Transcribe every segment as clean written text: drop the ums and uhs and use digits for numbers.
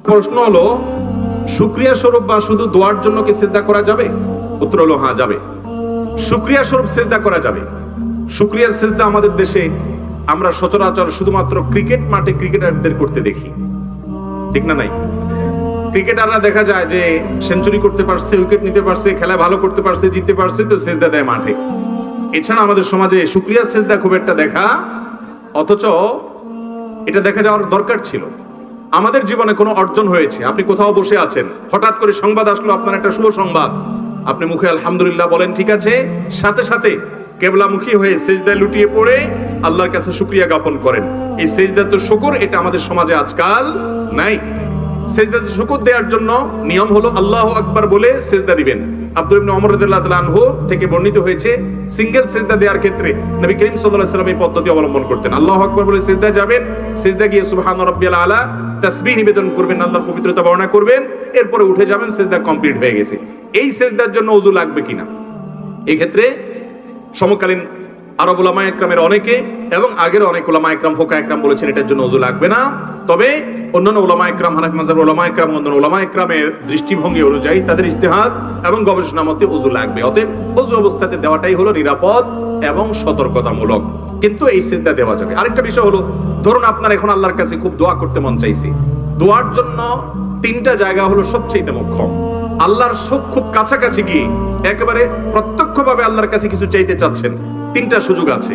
প্রশ্ন হলো, শুকরিয়া স্বরূপ বা শুধু দোয়ার জন্য কি সিজদা করা যাবে? উত্তর হলো হ্যাঁ, যাবে। শুকরিয়া স্বরূপ সিজদা করা যাবে। শুকরিয়ার সিজদা আমাদের দেশে আমরা সচরাচর শুধুমাত্র ক্রিকেট মাঠে ক্রিকেটারদের করতে দেখি, ঠিক না? নাই, ক্রিকেটাররা দেখা যায় যে সেঞ্চুরি করতে পারছে, উইকেট নিতে পারছে, খেলা ভালো করতে পারছে, জিততে পারছে, তো সিজদা দেয় মাঠে। এছাড়া আমাদের সমাজে শুকরিয়া সিজদা খুব একটা দেখা, অথচ এটা দেখা যাওয়ার দরকার ছিল। আমাদের জীবনে কোনো অর্জন হয়েছে, আপনি কোথাও বসে আছেন, হঠাৎ করে সংবাদ আসলো আপনার একটা শুভ সংবাদ, আপনি মুখে আলহামদুলিল্লাহ বলেন, ঠিক আছে, সাথে সাথে কেবলামুখী হয়ে সিজদায় লুটিয়ে পড়ে আল্লাহর কাছে শুকরিয়া জ্ঞাপন করেন। এই সিজদাত শুকর, এটা আমাদের সমাজে আজকাল নাই। সিজদাত শুকর দেওয়ার জন্য নিয়ম হলো আল্লাহু আকবার বলে সিজদা দিবেন। আব্দুল্লাহ ইবনে ওমর রাদিয়াল্লাহু তাআলা আনহু থেকে বর্ণিত হয়েছে, সিঙ্গেল সিজদা দেওয়ার ক্ষেত্রে নবী করিম সাল্লাল্লাহু আলাইহি ওয়াসাল্লাম এই পদ্ধতি অবলম্বন করতেন। আল্লাহু আকবার বলে সিজদা যাবেন, সিজদা গিয়ে সুবহান রাব্বিয়াল আলা তাসবিহ নিবেদন করবেন, আল্লাহর পবিত্রতা বর্ণনা করবেন, এরপরে উঠে যাবেন, সিজদা কমপ্লিট হয়ে গেছে। এই সিজদার জন্য ওযু লাগবে কিনা, এই ক্ষেত্রে সমকালীন আরব উলামা একরামের অনেকে এবং আগের অনেক উলামা একরাম, ফোকা একরাম বলেছেন এটার জন্য ওযু লাগবে না। তবে অন্যান্য উলামা একরাম, হানাফি মাযহাবের উলামা একরাম, অন্যান্য উলামা একরামের দৃষ্টিভঙ্গি অনুযায়ী তাদের ইজতিহাদ এবং গবেষণা মতে ওযু লাগবে। অতএব ওযু অবস্থাতে দেওয়াটাই হলো নিরাপদ এবং সতর্কতামূলক, কিন্তু এই সিজদা দেওয়া যাবে। আরেকটা বিষয় হলো, ধরুন আপনার এখন আল্লাহর কাছে খুব দোয়া করতে মন চাইছে, দোয়ার জন্য তিনটা জায়গা হলো সবচেয়ে মুখ্যম। আল্লাহর খুব কাছাকাছি গিয়ে একেবারে প্রত্যক্ষভাবে আল্লাহর কাছে কিছু চাইতে চাচ্ছেন, তিনটা সুযোগ আছে।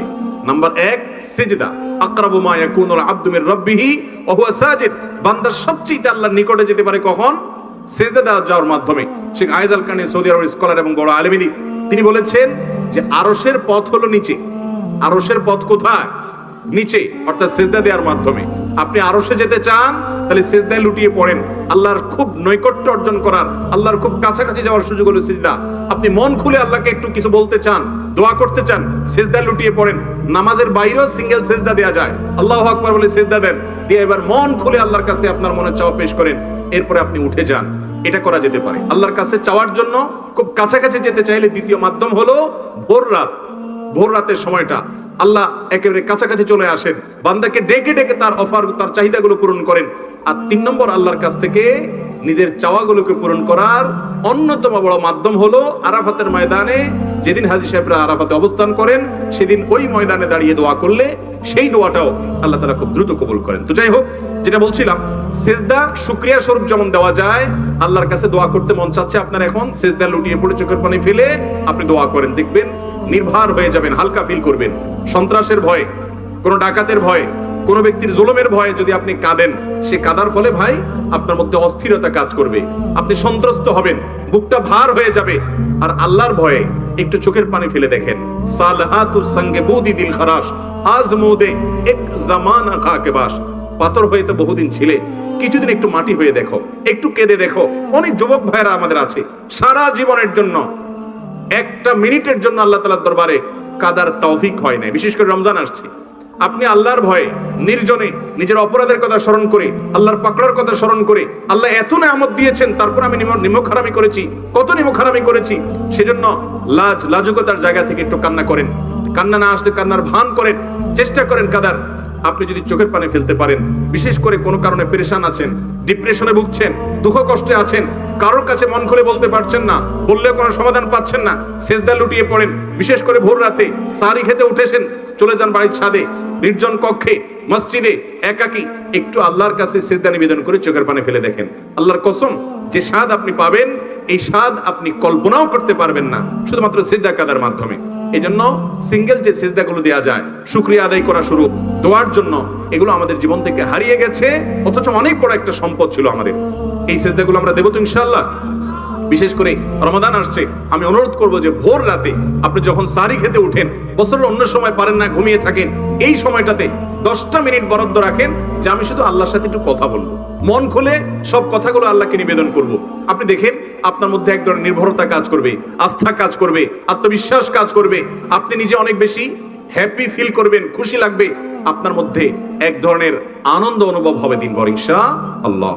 নাম্বার 1, সিজদা। আকরাবু মা ইয়াকুনুল আবদু মির রাব্বিহি ওয়া হুয়া সাজিদ। বান্দা সবচেয়ে আল্লাহর নিকটে যেতে পারে কখন? সিজদা দেওয়ার মাধ্যমে। শেখ আয়েজ আল কারনী, সৌদি আরবের স্কলার এবং বড় আলেম, তিনি বলেছেন যে আরশের পথ হলো নিচে। আরশের পথ কোথায়? নিচে, অর্থাৎ সিজদা দেওয়ার মাধ্যমে। আপনি আরশে যেতে চান, তাহলে সিজদায় লুটিয়ে পড়েন। আল্লাহর খুব নৈকট্য অর্জন করার, আল্লাহর খুব কাছাকাছি যাওয়ার সুযোগ হলো সিজদা। আপনি মন খুলে আল্লাহকে একটু কিছু বলতে চান, দোয়া করতে চান, সিজদায় লুটিয়ে পড়েন। নামাজের বাইরেও সিঙ্গেল সিজদা দেওয়া যায়, আল্লাহু আকবার বলে সিজদা দেন, দিয়ে এবার মন খুলে আল্লাহর কাছে আপনার মনের চাওয়া পেশ করেন, এরপরে আপনি উঠে যান। এটা করা যেতে পারে। আল্লাহর কাছে চাওয়ার জন্য খুব কাছাকাছি যেতে চাইলে দ্বিতীয় মাধ্যম হলো ভোর রাত। ভোর রাতের সময়টা আল্লাহ একেবারে কাছাকাছি চলে আসেন, বান্দাকে ডেকে ডেকে তার অফার, তার চাহিদাগুলো পূরণ করেন। আর 3 নম্বর, আল্লাহর কাছ থেকে নিজের চাওয়াগুলোকে পূরণ করার অন্যতম বড় মাধ্যম হলো আরাফাতের ময়দানে। যেদিন হাজী সাহেবরা আরাফাতে অবস্থান করেন, সেদিন ওই ময়দানে দাঁড়িয়ে দোয়া করলে সেই দোয়াটাও আল্লাহ তাআলা খুব দ্রুত কবুল করেন। তো যাই হোক, যেটা বলছিলাম, সিজদা শুকরিয়া স্বরূপ যেমন দেওয়া যায়, আল্লাহর কাছে দোয়া করতে মন চাচ্ছে আপনার, এখন সিজদা লুটিয়ে পড়ে চোখের পানি ফেলে আপনি দোয়া করেন, দেখবেন নির্ভার হয়ে যাবেন, হালকা ফিল করবেন। সন্ত্রাসের ভয়ে, কোন ডাকাতের ভয়ে, কোন ব্যক্তির জুলুমের ভয়ে যদি আপনি কাঁদেন, সে কাঁদার ফলে ভাই আপনার মধ্যে অস্থিরতা কাজ করবে, আপনি সন্ত্রস্ত হবেন, বুকটা ভার হয়ে যাবে। আর আল্লাহর ভয়ে একটু চোখের পানি ফেলে দেখেন, সালহাতুস সঙ্গে বুদি দিল খারাস আজমুদে এক জামানা খাকে বাস। পাথর হয়ে তো বহুদিন ছিলে, কিছুদিন একটু মাটি হয়ে দেখো, একটু কেঁদে দেখো। অনেক যুবক ভাইরা আমাদের আছে, সারা জীবনের জন্য একটা মিনিটের জন্য আল্লাহ তাআলার দরবারে কাদার তৌফিক হয় না। বিশেষ করে রমজান আসছে, আপনি আল্লাহর ভয়ে নির্জনে নিজের অপরাধের কথা স্মরণ করে, আল্লাহর পাকড়ার কথা স্মরণ করে, আল্লাহ এত নেয়ামত দিয়েছেন, তারপর আমি নিমকহারামি করেছি, কত নিমকহারামি করেছি, সেজন্য লাজুকতার জায়গা থেকে একটু কান্না করেন। কান্না না আসলে কান্নার ভান করেন, চেষ্টা করেন কাদার। আপনি যদি চোখের পানি ফেলতে পারেন, বিশেষ করে কোনো কারণে পেরেশান আছেন, ডিপ্রেশনে ভুগছেন, দুঃখ কষ্টে আছেন, কারোর কাছে মন খুলে বলতে পারছেন না, বললেও কোনো সমাধান পাচ্ছেন না, সিজদা লুটিয়ে পড়েন। বিশেষ করে ভোর রাতে সারি খেতে উঠেছেন, চলে যান বাড়ির ছাদে, নির্জন কক্ষে, মসজিদে, একাকী, একটু আল্লাহর কাছে সিজদা নিবেদন করে চোখের পানি ফেলে দেখেন। আল্লাহর কসম, যে স্বাদ আপনি পাবেন, এই স্বাদ আপনি কল্পনাও করতে পারবেন না, শুধুমাত্র সিজদা কাদার মাধ্যমে। এই জন্য সিঙ্গেল যে সিজদাগুলো দেওয়া যায় শুকরিয়া আদায় করা শুরু দোয়ার জন্য, এগুলো আমাদের জীবন থেকে হারিয়ে গেছে, অথচ অনেক বড় একটা সম্পদ ছিল আমাদের। এই সিজদাগুলো আমরা দেব তো ইনশাআল্লাহ। বিশেষ করে রমাদান আসছে, আমি অনুরোধ করব যে ভোর রাতে আপনি যখন সারি খেতে উঠেন, বছরের অন্য সময় পারেন না, ঘুমিয়ে থাকেন, এই সময়টাতে 10টা মিনিট বরাদ্দ রাখেন যে আমি শুধু আল্লাহর সাথে একটু কথা বলবো, মন খুলে সব কথাগুলো আল্লাহকে নিবেদন করব। আপনি দেখেন আপনার মধ্যে এক ধরনের নির্ভরতা কাজ করবে, আস্থা কাজ করবে, আত্মবিশ্বাস কাজ করবে, আপনি নিজে অনেক বেশি হ্যাপি ফিল করবেন, খুশি লাগবে, আপনার মধ্যে এক ধরনের আনন্দ অনুভব হবে দিনভর ইনশাআল্লাহ।